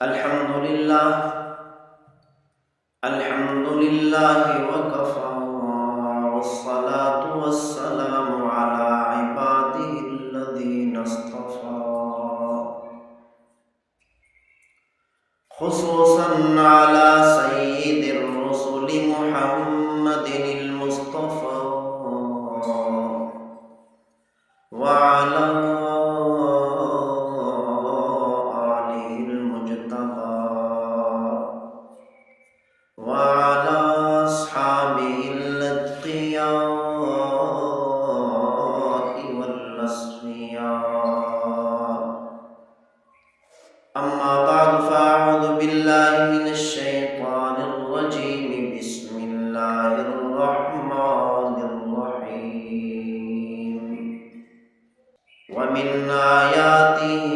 الحمد لله وكفى والصلاة والسلام على عباده الذين اصطفى خصوصا على سيد الرسل محمد المصطفى وعلى آله المجتبى وعلى أصحابه الأتقياء والأصفياء. أما بعد فأعوذ بالله من الشيطان الرجيم. بسم الله الرحمن الرحيم. ومن آياته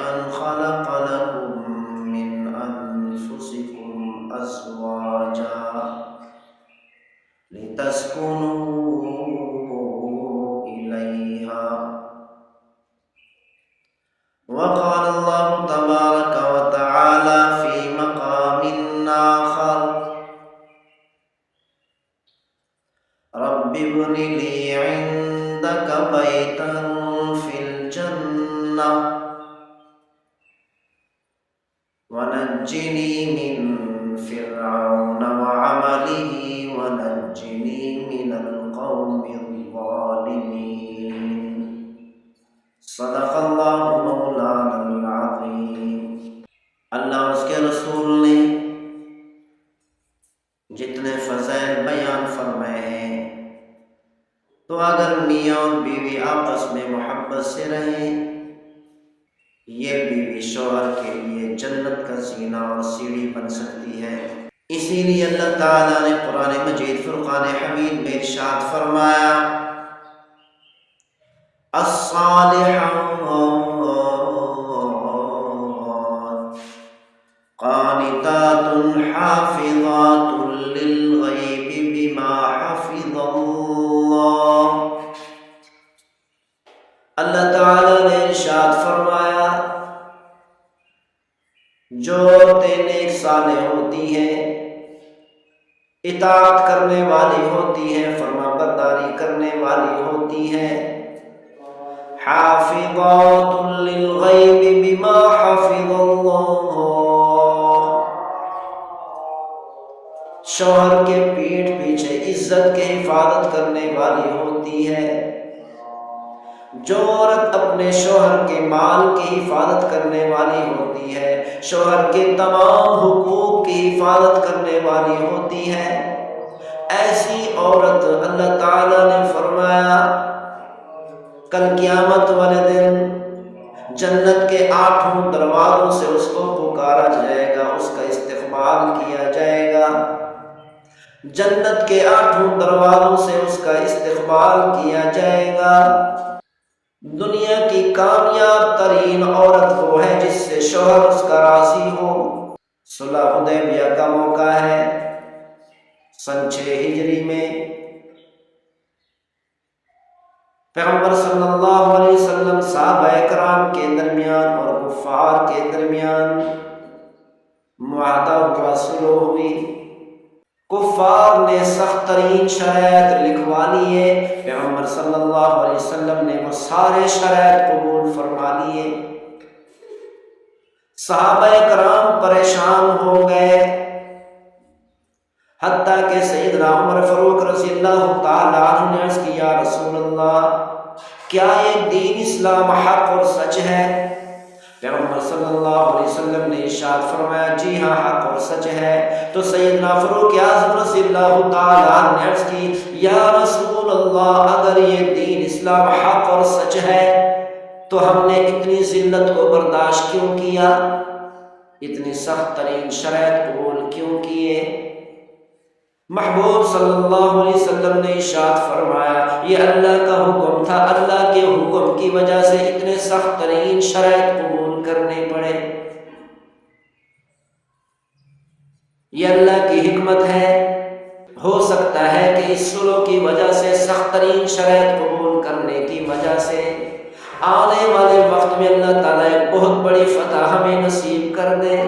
أن خلق لكم من أنفسكم أزواجا لتسكنوا إليها. وقال الله تبارك وتعالى في مقام آخر: رب ابن لي عندك بيتا في الجنة ونجني من فرعون وعمله ونجني من القوم الظالمين. صدق اللہ مولانا العظیم. اللہ اس کے رسول نے جتنے فضائل بیان فرمائے ہیں، تو اگر میاں اور بیوی آپس میں محبت سے رہیں، یہ بیوی شوہر کے لیے جنت کا زینہ اور سیڑھی بن سکتی ہے. اسی لیے اللہ تعالیٰ نے قرآن مجید فرقان حمید میں ارشاد فرمایا: الصالحات قانتات حافظات للغیب بما حفظ اللہ. اللہ تعالیٰ نے ارشاد فرمایا، جو عورتیں نیک صالح ہوتی ہیں، اطاعت کرنے والی ہوتی ہیں، فرما برداری کرنے والی ہوتی ہیں، حافظات للغیب بما حفظ اللہ، شوہر کے پیٹھ پیچھے عزت کے حفاظت کرنے والی ہوتی ہے. جو عورت اپنے شوہر کے مال کی حفاظت کرنے والی ہوتی ہے، شوہر کے تمام حقوق کی حفاظت کرنے والی ہوتی ہے، ایسی عورت اللہ تعالیٰ نے فرمایا کل قیامت والے دن جنت کے 8 دروازوں سے اس کو پکارا جائے گا، اس کا استقبال کیا جائے گا. جنت کے 8 دروازوں سے اس کا استقبال کیا جائے گا. دنیا کی کامیاب ترین عورت وہ ہے جس سے شوہر اس کا راضی ہو. صلح حدیبیہ کا موقع ہے سن 6 ہجری میں. پیغمبر صلی اللہ علیہ وسلم صحابہ کرام کے درمیان اور کفار کے درمیان معاہدہ ہوا، صلح ہوئی. کفار نے سخت ترین شرائط لکھوا لیے، پیغمبر صلی اللہ علیہ وسلم نے وہ سارے شرائط قبول فرما لیے. صحابہ کرام پریشان ہو گئے، حتیٰ کہ سیدنا عمر فاروق رضی اللہ تعالی عنہ نے عرض کیا: یا رسول اللہ، کیا یہ دین اسلام حق اور سچ ہے؟ پیغمبر صلی اللہ علیہ وسلم نے ارشاد فرمایا: جی ہاں، حق اور سچ ہے. تو سیدنا فاروق اعظم رضی اللہ تعالی عنہ نے عرض کی: یا رسول اللہ، اگر یہ دین اسلام حق اور سچ ہے تو ہم نے اتنی ذلت کو برداشت کیوں کیا، اتنی سخت ترین شرائط قبول کیوں کیے؟ محبوب صلی اللہ علیہ وسلم نے ارشاد فرمایا: یہ اللہ کا حکم تھا، اللہ کے حکم کی وجہ سے اتنے سخت ترین شرائط قبول کرنے پڑے. یہ اللہ کی حکمت ہے. ہو سکتا ہے کہ اس صلح کی وجہ سے، سخت ترین شرائط قبول کرنے کی وجہ سے آنے والے وقت میں اللہ تعالیٰ ایک بہت بڑی فتح ہمیں نصیب کر دے۔